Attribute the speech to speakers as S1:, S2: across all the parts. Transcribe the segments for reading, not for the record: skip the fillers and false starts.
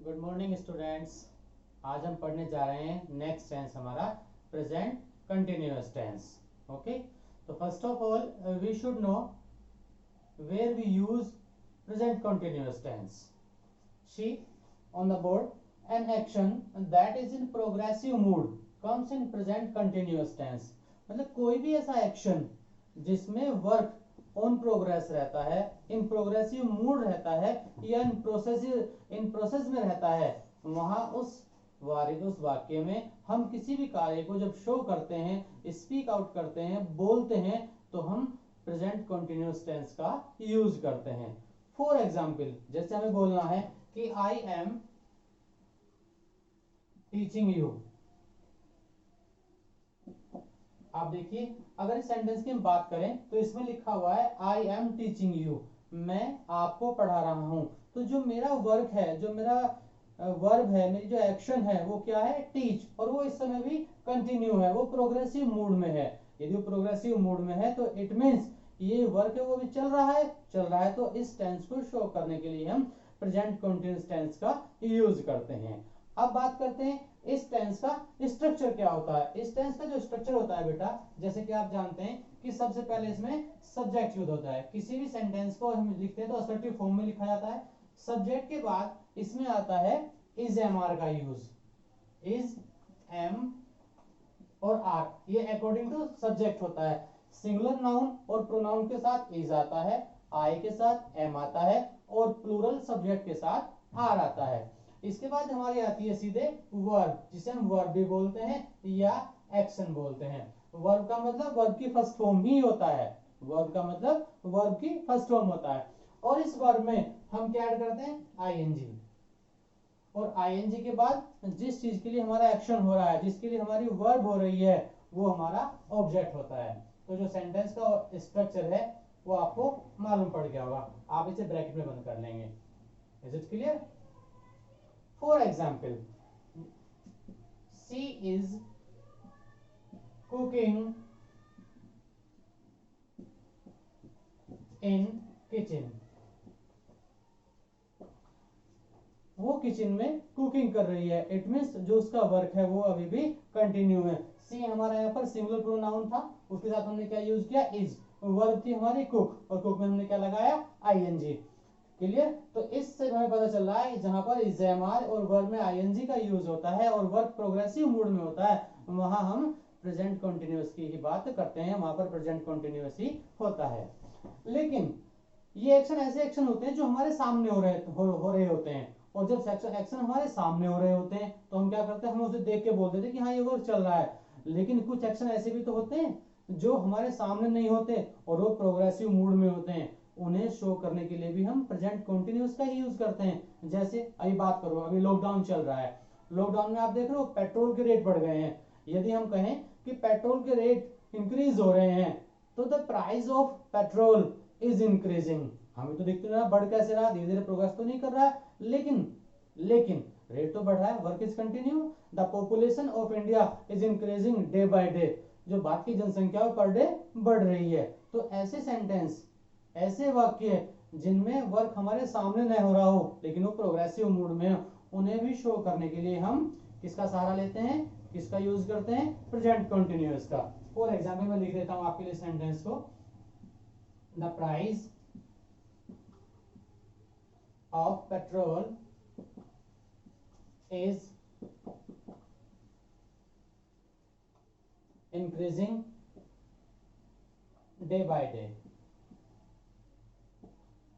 S1: Good morning students. आज हम पढ़ने जा रहे हैं नेक्स्ट टेंस हमारा प्रेजेंट कंटिन्यूअस टेंस। ओके, तो first of all we should know where we use present continuous tense. See on the board an action that is in progressive mood comes in present continuous tense. मतलब कोई भी ऐसा action जिसमें work on progress रहता है, इन progressive mood रहता है या इन प्रोसेस में रहता है, वहां उस वाक्य में हम किसी भी कार्य को जब शो करते हैं, स्पीक आउट करते हैं, बोलते हैं, तो हम प्रेजेंट कंटिन्यूअस टेंस का यूज करते हैं। फॉर एग्जाम्पल, जैसे हमें बोलना है कि आई एम टीचिंग यू। आप देखिए, अगर इस सेंटेंस की हम बात करें तो इसमें लिखा हुआ है आई एम टीचिंग यू, मैं आपको पढ़ा रहा हूं। तो जो मेरा वर्क है, जो मेरा वर्ब है, मेरी जो एक्शन है वो क्या है? टीच। और वो इस समय भी कंटिन्यू है, वो प्रोग्रेसिव मूड में है। यदि वो प्रोग्रेसिव मूड में है तो इट मींस ये वर्क है वो भी चल रहा है। तो इस टेंस को शो करने के लिए हम प्रेजेंट कंटिन्यूअस टेंस का यूज करते हैं। अब बात करते हैं इस टेंस का स्ट्रक्चर क्या होता है। इस टेंस का जो स्ट्रक्चर होता है बेटा, जैसे कि आप जानते हैं कि सबसे पहले इसमें सब्जेक्ट यूज होता है। किसी भी सेंटेंस को हम लिखते हैं तो असर्टिव फॉर्म में लिखा जाता है। सब्जेक्ट के बाद इसमें आता है इज एम आर का यूज। इज एम और आर, ये अकॉर्डिंग टू सब्जेक्ट होता है। सिंगुलर नाउन और प्रोनाउन के साथ इज आता है, आई के साथ एम आता है और प्लूरल सब्जेक्ट के साथ आर आता है। इसके बाद हमारी आती है सीधे वर्ब, जिसे हम वर्ब भी बोलते हैं या एक्शन बोलते हैं। वर्ब का मतलब वर्ब की फर्स्ट फॉर्म ही होता है। वर्ब का मतलब वर्ब की फर्स्ट फॉर्म होता है। और इस वर्ब में हम क्या ऐड करते हैं? आईएनजी। और आईएनजी के बाद जिस चीज के लिए हमारा एक्शन हो रहा है, जिसके लिए हमारी वर्ब हो रही है, वो हमारा ऑब्जेक्ट होता है। तो जो सेंटेंस का स्ट्रक्चर है वो आपको मालूम पड़ गया होगा। आप इसे ब्रैकेट में बंद कर लेंगे। Is it clear? For example, she is cooking in kitchen. वो किचन में कुकिंग कर रही है। इट मींस जो उसका वर्क है वो अभी भी कंटिन्यू है। सी हमारा यहाँ पर सिंगुलर प्रोनाउन था, उसके साथ हमने क्या यूज किया? इज। वर्ब थी हमारी कुक, और कुक में हमने क्या लगाया? आईएनजी। क्लियर? तो इससे हमें पता चल रहा है जहां पर इज एम आर और वर्ब में आईएनजी का यूज होता है और वर्क प्रोग्रेसिव मूड में होता है, वहां हम प्रेजेंट कंटिन्यूअस की ही बात करते हैं, वहां पर प्रेजेंट कंटिन्यूअस ही होता है। लेकिन ये एक्शन ऐसे एक्शन होते हैं जो हमारे सामने हो रहे होते हैं। और जब एक्शन हमारे सामने हो रहे होते हैं तो हम क्या करते हैं? हम उसे देख के बोल देते हैं कि हाँ ये वर्क चल रहा है। लेकिन कुछ एक्शन ऐसे भी तो होते हैं जो हमारे सामने नहीं होते और वो प्रोग्रेसिव मूड में होते हैं। उन्हें शो करने के लिए भी हम प्रेजेंट कंटिन्यूअस का ही यूज करते हैं। जैसे अभी बात करो, अभी लॉकडाउन चल रहा है। लॉकडाउन में आप देख रहे हो पेट्रोल के रेट बढ़ गए हैं। यदि हम कहें कि पेट्रोल के रेट इंक्रीज हो रहे हैं तो the price of petrol is increasing. हमें तो दिखते ना बढ़ कैसे रहा, धीरे धीरे प्रोग्रेस तो नहीं कर रहा है, लेकिन रेट तो बढ़ रहा है। Work is continue. The population of India is increasing day by day. जो बाकी जनसंख्या पर डे बढ़ रही है। तो ऐसे सेंटेंस, ऐसे वाक्य जिनमें वर्क हमारे सामने नहीं हो रहा हो लेकिन वो प्रोग्रेसिव मूड में हो, उन्हें भी शो करने के लिए हम किसका सहारा लेते हैं? किसका यूज करते हैं? प्रेजेंट कंटिन्यूअस का। फॉर एग्जाम्पल मैं लिख देता हूं आपके लिए सेंटेंस को। The price of petrol is increasing day by day।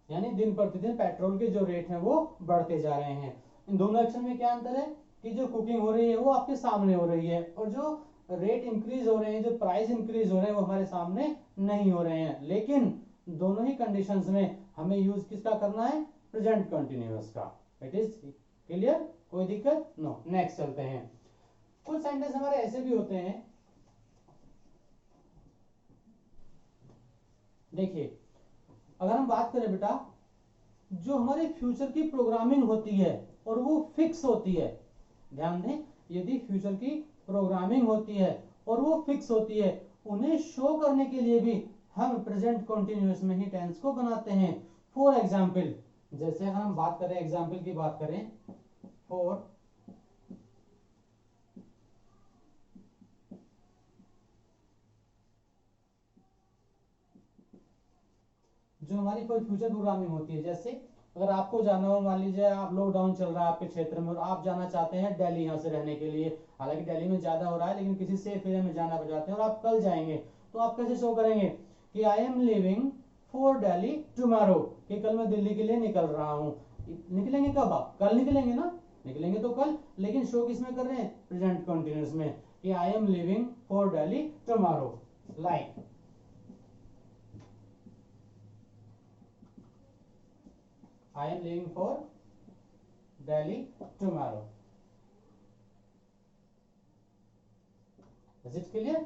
S1: यानी दिन प्रतिदिन पेट्रोल के जो रेट हैं वो बढ़ते जा रहे हैं। इन दोनों एक्शन में क्या अंतर है कि जो कुकिंग हो रही है वो आपके सामने हो रही है और जो रेट इंक्रीज हो रहे हैं, जो प्राइस इंक्रीज हो रहे हैं वो हमारे सामने नहीं हो रहे हैं। लेकिन दोनों ही कंडीशंस में हमें यूज किसका करना है? प्रेजेंट कंटिन्यूअस का। It is clear? कोई दिक्कत? नो। नेक्स्ट चलते हैं। कुछ सेंटेंस हमारे ऐसे भी होते हैं, देखिए अगर हम बात करें बेटा, जो हमारे फ्यूचर की प्रोग्रामिंग होती है और वो फिक्स होती है। ध्यान दें, यदि फ्यूचर की प्रोग्रामिंग होती है और वो फिक्स होती है, उन्हें शो करने के लिए भी हम प्रेजेंट कंटिन्यूअस में ही टेंस को बनाते हैं। फॉर एग्जाम्पल, जैसे अगर हम बात करें, एग्जाम्पल की बात करें, for जो हमारी कोई फ्यूचर प्रोग्रामिंग होती है, जैसे अगर आपको जाना हो, मान लीजिए आप लॉकडाउन चल रहा है आपके क्षेत्र में और आप जाना चाहते हैं दिल्ली यहाँ से रहने के लिए, हालांकि दिल्ली में ज्यादा हो रहा है लेकिन किसी सेफ एरिया में जाना चाहते हैं और आप कल जाएंगे, तो आप कैसे शो करेंगे कि I am living for Delhi tomorrow, कि कल मैं दिल्ली के लिए निकल रहा हूँ। निकलेंगे कब? आप कल निकलेंगे ना, निकलेंगे तो कल, लेकिन शो किस में कर रहे हैं? प्रेजेंट कंटिन्यूअस में, कि I am living for Delhi tomorrow. Like I am leaving for Delhi tomorrow. Is it clear?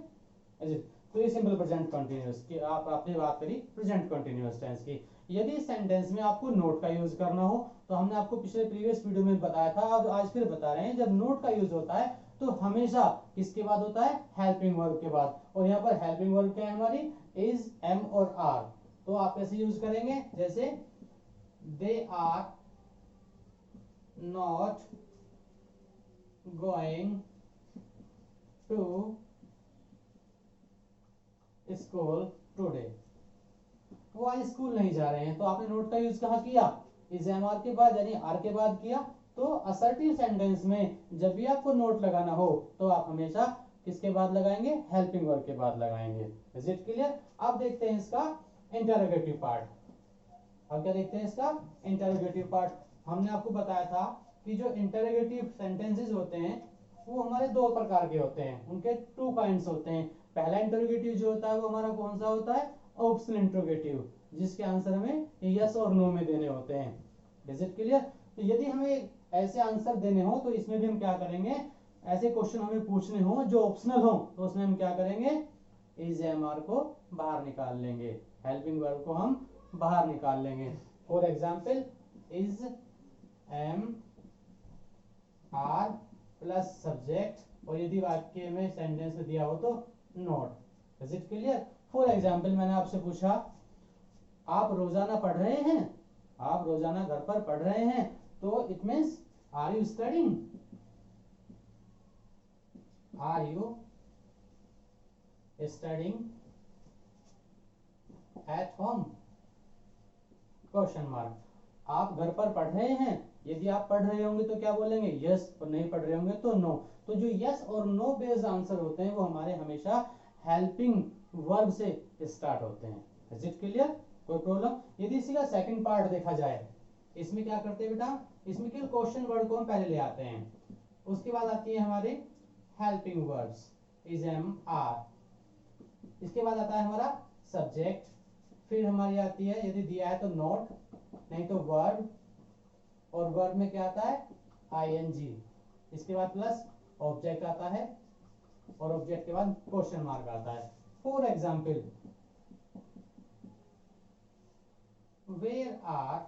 S1: Is it? तो ये सिंपल प्रेजेंट कंटिन्यूअस की आप आपने बात करी प्रेजेंट कंटिन्यूअस टेंस की। यदि सेंटेंस में आपको नोट का यूज करना हो तो हमने आपको पिछले प्रीवियस वीडियो में बताया था, अब आज फिर बता रहे हैं, जब नोट का यूज होता है तो हमेशा किसके बाद होता है? हेल्पिंग वर्ब के बाद। और यहाँ पर हेल्पिंग वर्ब क्या है हमारी? इज, एम और आर। तो आप कैसे यूज करेंगे? जैसे they are not going to school today, वो आज स्कूल नहीं जा रहे हैं। तो आपने नोट का यूज कहाँ किया? इस एम आर के बाद यानी आर के बाद किया। तो असर्टिव सेंटेंस में जब भी आपको नोट लगाना हो तो आप हमेशा किसके बाद लगाएंगे? हेल्पिंग वर्ब के बाद लगाएंगे। Is it clear? अब देखते हैं इसका इंटरोगेटिव पार्ट। अब क्या देखते हैं इसका इंटरोगेटिव पार्ट। हमने आपको बताया था कि जो इंटरोगेटिव सेंटेंसेस होते हैं वो हमारे दो प्रकार के होते हैं, उनके टू काइंड्स होते हैं। पहला इंटरोगेटिव जो होता है वो हमारा कौन सा होता है? ऑप्शनल इंटरोगेटिव, जिसके आंसर हमें यस और नो में देने होते हैं। Is it clear? तो यदि हमें ऐसे आंसर देने हो तो इसमें भी हम क्या करेंगे? ऐसे क्वेश्चन हमें पूछने हो जो ऑप्शनल हो तो उसमें हम क्या करेंगे? इज एम आर को बाहर निकाल लेंगे, हेल्पिंग वर्ब को हम बाहर निकाल लेंगे। For example is am are plus subject, और यदि वाक्य में सेंटेंस में दिया हो तो not. Is it clear? For example मैंने आपसे पूछा आप रोजाना पढ़ रहे हैं, आप रोजाना घर पर पढ़ रहे हैं, तो it means are you studying, are you studying at home? Question mark. आप घर पर पढ़ रहे हैं, यदि आप पढ़ रहे होंगे तो क्या बोलेंगे? यस, और नहीं पढ़ रहे होंगे तो नो। तो जो यस और नो बेस्ड आंसर होते हैं वो हमारे हमेशा हेल्पिंग वर्ब से स्टार्ट होते हैं। Is it clear? कोई प्रॉब्लम? यदि इसी का सेकंड पार्ट देखा जाए, इसमें क्या करते हैं बेटा? इसमें केवल क्वेश्चन वर्ड को हम पहले ले आते हैं, उसके बाद आती है हमारे helping verbs is am are, इसके बाद आता है हमारा सब्जेक्ट, फिर हमारी आती है यदि दिया है तो नोट, नहीं तो वर्ब, और वर्ब में क्या आता है? आईएनजी, इसके बाद प्लस ऑब्जेक्ट आता है, और ऑब्जेक्ट के बाद क्वेश्चन मार्क आता है। For example where are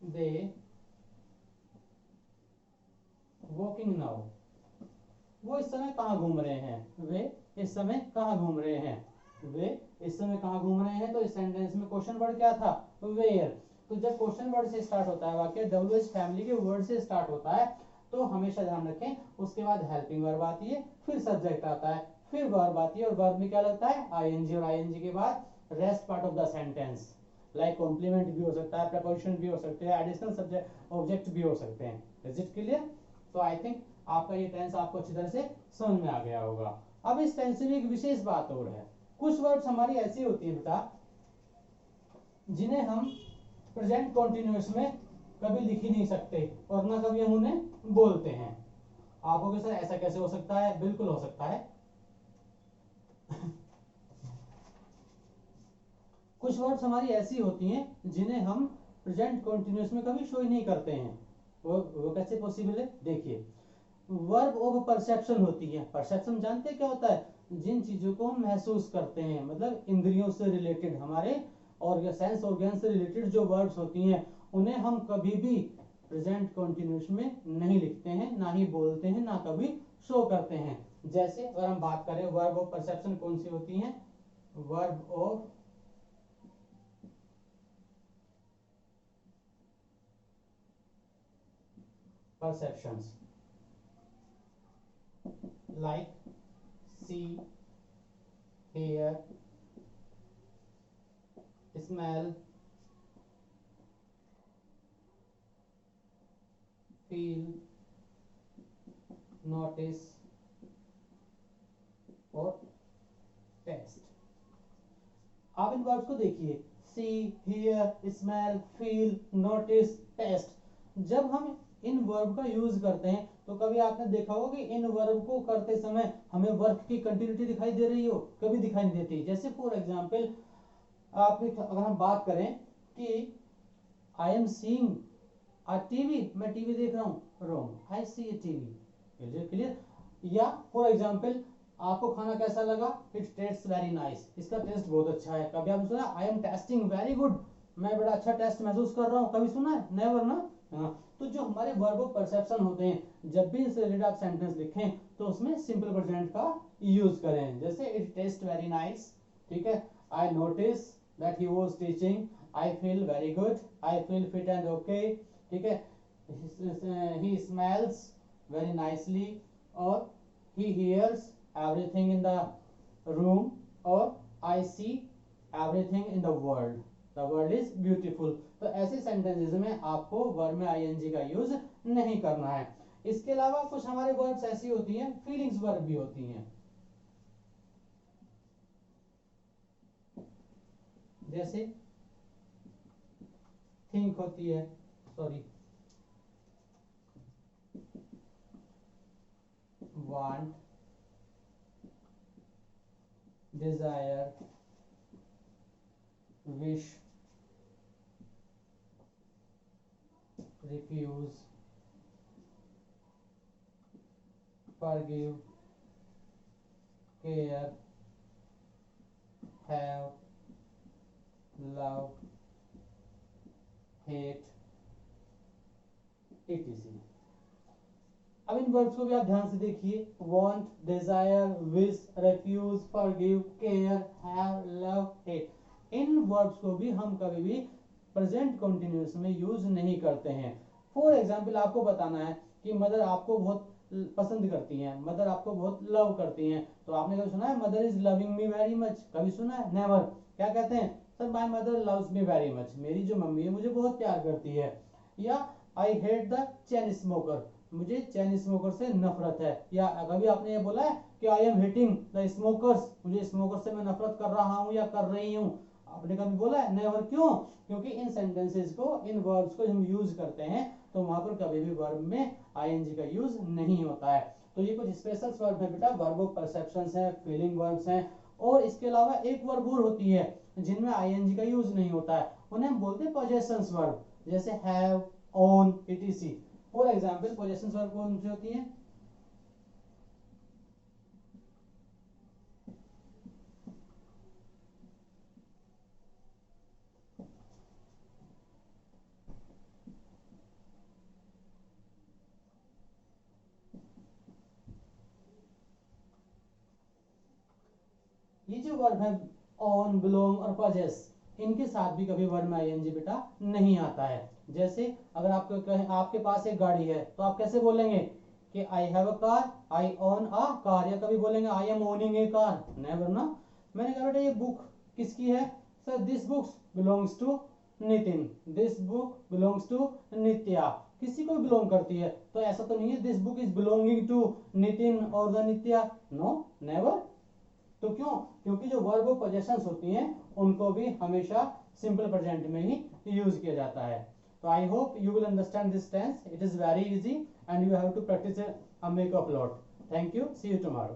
S1: they walking now, वो इस समय कहाँ घूम रहे हैं? वे इस समय कहाँ घूम रहे हैं? वे इस समय कहाँ घूम रहे हैं? तो इस सेंटेंस में क्वेश्चन वर्ड क्या था? वेयर। तो जब क्वेश्चन वर्ड से स्टार्ट होता है वाक्य, डब्ल्यूएच फैमिली के वर्ड से स्टार्ट होता है, तो हमेशा ध्यान रखें उसके बाद हेल्पिंग वर्ब आती है, फिर सब्जेक्ट आता है, फिर वर्ब आती है, और वर्ब में क्या लगता है? आईएनजी, और आईएनजी के बाद rest part of the sentence, like complement भी हो सकता है, प्रपोजिशन भी हो सकते हैं, एडिशनल सब्जेक्ट ऑब्जेक्ट भी हो सकते हैं। Is it clear? तो आई थिंक आपका ये टेंस आपको अच्छी तरह से समझ में आ गया होगा। अब इस टेंस में एक विशेष बात और है, कुछ वर्ड्स हमारी ऐसी होती है बेटा जिन्हें हम प्रेजेंट कॉन्टिन्यूअस में कभी लिख ही नहीं सकते और ना कभी हम उन्हें बोलते हैं। आप कहोगे सर ऐसा कैसे हो सकता है? बिल्कुल हो सकता है। कुछ वर्ड्स हमारी ऐसी होती हैं जिन्हें हम प्रेजेंट कॉन्टिन्यूअस में कभी शो ही नहीं करते हैं। वो कैसे पॉसिबल है? देखिए, वर्ब ऑफ परसेप्शन होती है। परसेप्शन जानते हैं क्या होता है? जिन चीजों को हम महसूस करते हैं, मतलब इंद्रियों से रिलेटेड, हमारे और सेंस ऑर्गन से रिलेटेड जो वर्ड्स होती हैं उन्हें हम कभी भी प्रेजेंट कॉन्टिन्यूअस में नहीं लिखते हैं, ना ही बोलते हैं, ना कभी शो करते हैं। जैसे अगर हम बात करें वर्ब ऑफ परसेप्शन कौन सी होती है? Verb of perceptions like see, hear, smell, feel, notice और टेस्ट। आप इन वर्ड्स को देखिए, see, hear, smell, feel, notice, taste. जब हम इन वर्ब का यूज करते हैं तो कभी आपने देखा होगा कि इन वर्ब को करते समय हमें वर्क की कंटिन्यूटी दिखाई दे रही हो, कभी दिखाई नहीं देती। जैसे फॉर एग्जांपल आप अगर हम बात करें कि I am seeing a TV, मैं टीवी देख रहा हूं, रॉन्ग, आई सी ए टीवी। Clear clear. या फॉर एग्जांपल आपको खाना कैसा लगा, इट टेस्ट्स वेरी नाइस, इसका टेस्ट बहुत अच्छा है। कभी आपने सुना I am testing very good, मैं बड़ा अच्छा टेस्ट महसूस कर रहा हूं, कभी सुना है? नेवर ना। हाँ, तो जो हमारे वर्ब ऑफ परसेप्शन होते हैं, जब भी इससे रिलेटेड आप सेंटेंस लिखें तो उसमें सिंपल प्रेजेंट का यूज करें। जैसे इट टेस्ट वेरी नाइस, ठीक है, I notice that he was teaching, I feel very good, I feel fit and okay, ठीक है, ही स्मेल्स वेरी नाइसली, और he hears everything in the room, or I see everything in the world, the world is beautiful। तो ऐसे sentences में आपको verb में ing का use नहीं करना है। इसके अलावा कुछ हमारे वर्ब्स ऐसी होती हैं, फीलिंग्स वर्ब भी होती हैं, जैसे थिंक होती है, sorry, want, desire, wish, refuse, forgive, care, have, love, hate, etc। अब इन वर्ड्स को भी आप ध्यान से देखिए, want, desire, wish, refuse, forgive, care, have, love, hate। In words को भी हम कभी भी प्रेजेंट कंटिन्यूअस में यूज नहीं करते हैं। फॉर एग्जांपल आपको बताना है कि मदर आपको बहुत पसंद करती हैं, मदर आपको बहुत लव करती हैं, तो आपने कभी सुना है mother is loving me very much? कभी सुना है? नेवर। क्या कहते हैं? Sir my mother loves me very much, मेरी जो मम्मी है मुझे बहुत प्यार करती है। या I hate the chain smoker, मुझे चैन स्मोकर से नफरत है। या कभी आपने ये बोला है कि I am hating the smokers, मुझे स्मोकर से मैं नफरत कर रहा हूं या कर रही हूं? आपने कभी बोला है? नेवर। क्यों? क्योंकि इन सेंटेंसेस को, इन वर्ब्स को हम यूज करते हैं तो वहां पर कभी भी वर्ब में आईएनजी का यूज नहीं होता है। तो ये कुछ स्पेशल वर्ब है बेटा, वर्ब ऑफ परसेप्शंस हैं, फीलिंग वर्ब्स हैं। और इसके अलावा एक वर्ब और होती है जिनमें आईएनजी का यूज नहीं होता है, उन्हें हम बोलते हैं पोजेशंस वर्ब, जैसे have, own, etc.. For example possessions verb कौन सी होती हैं? ये जो वर्ब है ऑन, बिलोंग और पजेस, इनके साथ भी कभी वर्ब में आईएनजी बेटा नहीं आता है। जैसे अगर आपको कहें आपके पास एक गाड़ी है तो आप कैसे बोलेंगे कि I have a car, I own a car, या कभी बोलेंगे I am owning a car? Never ना। मैंने कहा बेटा ये बुक किसकी है? Sir this books belongs to Nitin, this book belongs to Nitya, किसी को बिलोंग करती है। तो ऐसा तो नहीं है this book is belonging to Nitin और द नित्या, नो, नेवर। तो क्यों? क्योंकि जो वर्ब ऑफ पोजेशंस होती हैं उनको भी हमेशा सिंपल प्रेजेंट में ही यूज किया जाता है। तो I hope you will understand this tense, it is very easy and you have to practice it and make a lot. Thank you, see you tomorrow.